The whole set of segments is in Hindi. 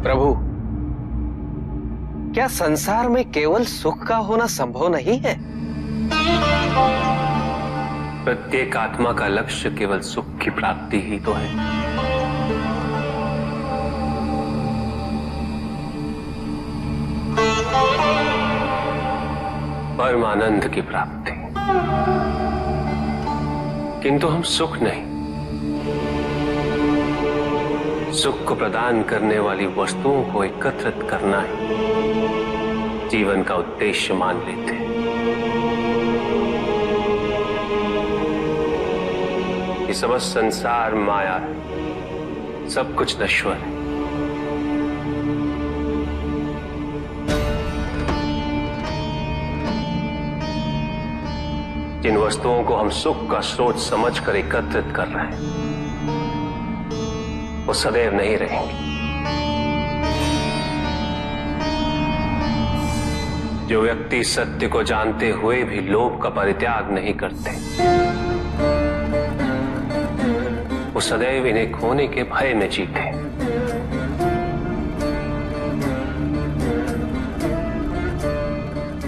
प्रभु, क्या संसार में केवल सुख का होना संभव नहीं है? प्रत्येक आत्मा का लक्ष्य केवल सुख की प्राप्ति ही तो है। परमानंद की प्राप्ति। किंतु हम सुख नहीं, सुख को प्रदान करने वाली वस्तुओं को एकत्रित करना ही जीवन का उद्देश्य मान लेते हैं। ये समस्त संसार माया है, सब कुछ नश्वर है। जिन वस्तुओं को हम सुख का स्रोत समझकर एकत्रित कर रहे हैं वो सदैव नहीं रहेंगे। जो व्यक्ति सत्य को जानते हुए भी लोभ का परित्याग नहीं करते, वो सदैव इन्हें खोने के भय में जीते।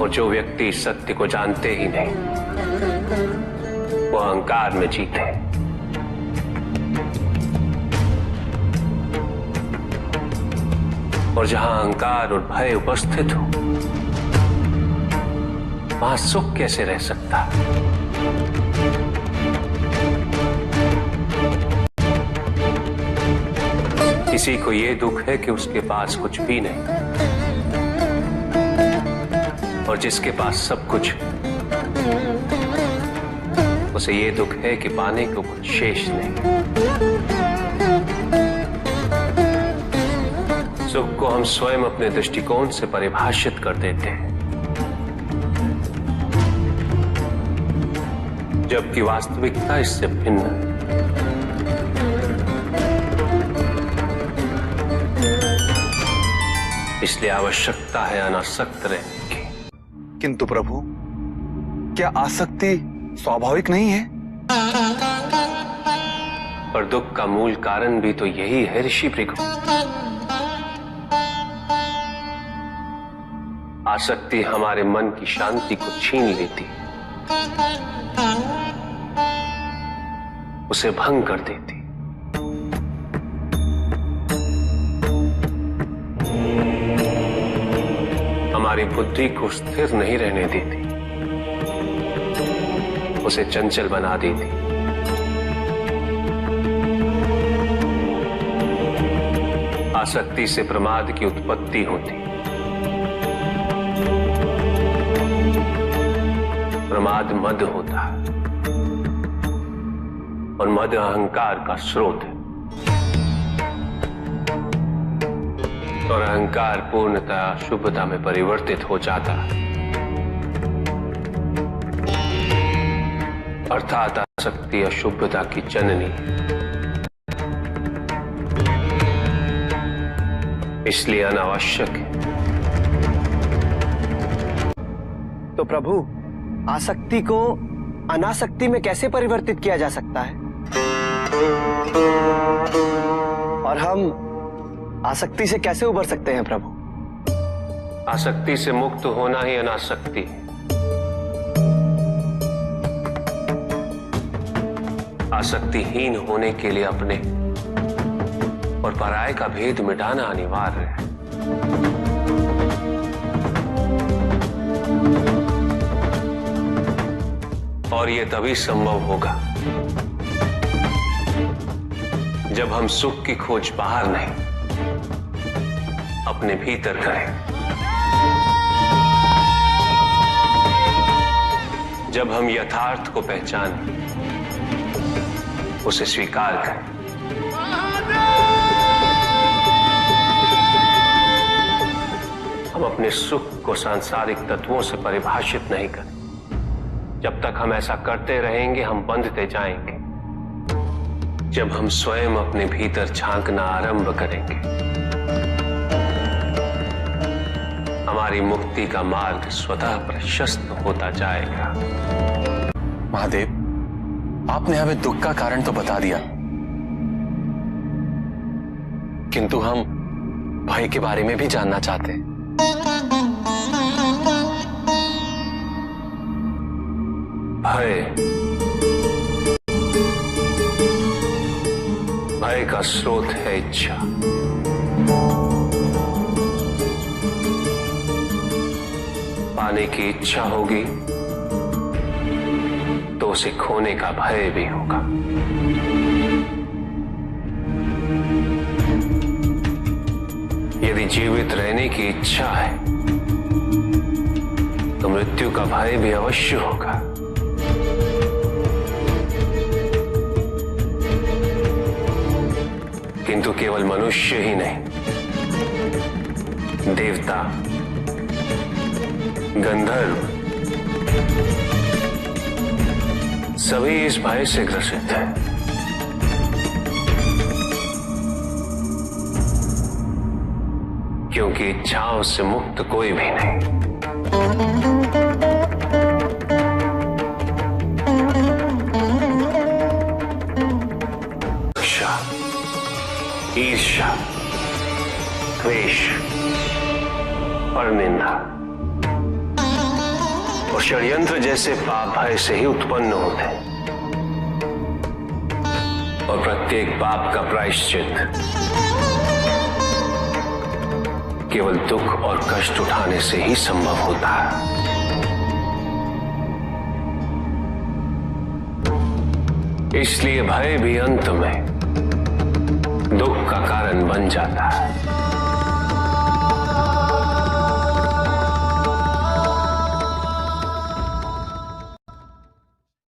और जो व्यक्ति सत्य को जानते ही नहीं, वो अहंकार में जीते। और जहां अहंकार और भय उपस्थित हो, वहां सुख कैसे रह सकता? किसी को यह दुख है कि उसके पास कुछ भी नहीं, और जिसके पास सब कुछ, उसे ये दुख है कि पाने को कुछ शेष नहीं। सुख को हम स्वयं अपने दृष्टिकोण से परिभाषित कर देते हैं, जबकि वास्तविकता इससे भिन्न है। इसलिए आवश्यकता है अनासक्त रहने की। किंतु प्रभु, क्या आसक्ति स्वाभाविक नहीं है? पर दुख का मूल कारण भी तो यही है ऋषि भृगु। आसक्ति हमारे मन की शांति को छीन लेती, उसे भंग कर देती। हमारी बुद्धि को स्थिर नहीं रहने देती, उसे चंचल बना देती। आसक्ति से प्रमाद की उत्पत्ति होती। प्रमाद मद होता है, और मद अहंकार का स्रोत है। और अहंकार पूर्णतः शुभता में परिवर्तित हो जाता है, अर्थात आसक्ति अशुभता की जननी। इसलिए अनावश्यक है। तो प्रभु, आसक्ति को अनासक्ति में कैसे परिवर्तित किया जा सकता है? और हम आसक्ति से कैसे उबर सकते हैं प्रभु? आसक्ति से मुक्त होना ही अनासक्ति है। आसक्तिहीन होने के लिए अपने और पराये का भेद मिटाना अनिवार्य है। और यह तभी संभव होगा जब हम सुख की खोज बाहर नहीं, अपने भीतर करें। जब हम यथार्थ को पहचानें, उसे स्वीकार करें। हम अपने सुख को सांसारिक तत्वों से परिभाषित नहीं करें। जब तक हम ऐसा करते रहेंगे, हम बंधते जाएंगे। जब हम स्वयं अपने भीतर झांकना आरंभ करेंगे, हमारी मुक्ति का मार्ग स्वतः प्रशस्त होता जाएगा। महादेव, आपने हमें दुख का कारण तो बता दिया, किंतु हम भय के बारे में भी जानना चाहते हैं। भय का स्रोत है इच्छा। पाने की इच्छा होगी तो उसे खोने का भय भी होगा। यदि जीवित रहने की इच्छा है तो मृत्यु का भय भी अवश्य होगा। किंतु केवल मनुष्य ही नहीं, देवता, गंधर्व सभी इस भय से ग्रसित हैं। क्योंकि इच्छाओं से मुक्त कोई भी नहीं। ईर्ष्या, द्वेष, परनिंदा और षड्यंत्र जैसे पाप भय से ही उत्पन्न होते हैं। और प्रत्येक पाप का प्रायश्चित केवल दुख और कष्ट उठाने से ही संभव होता है। इसलिए भय भी अंत में दुख का कारण बन जाता है।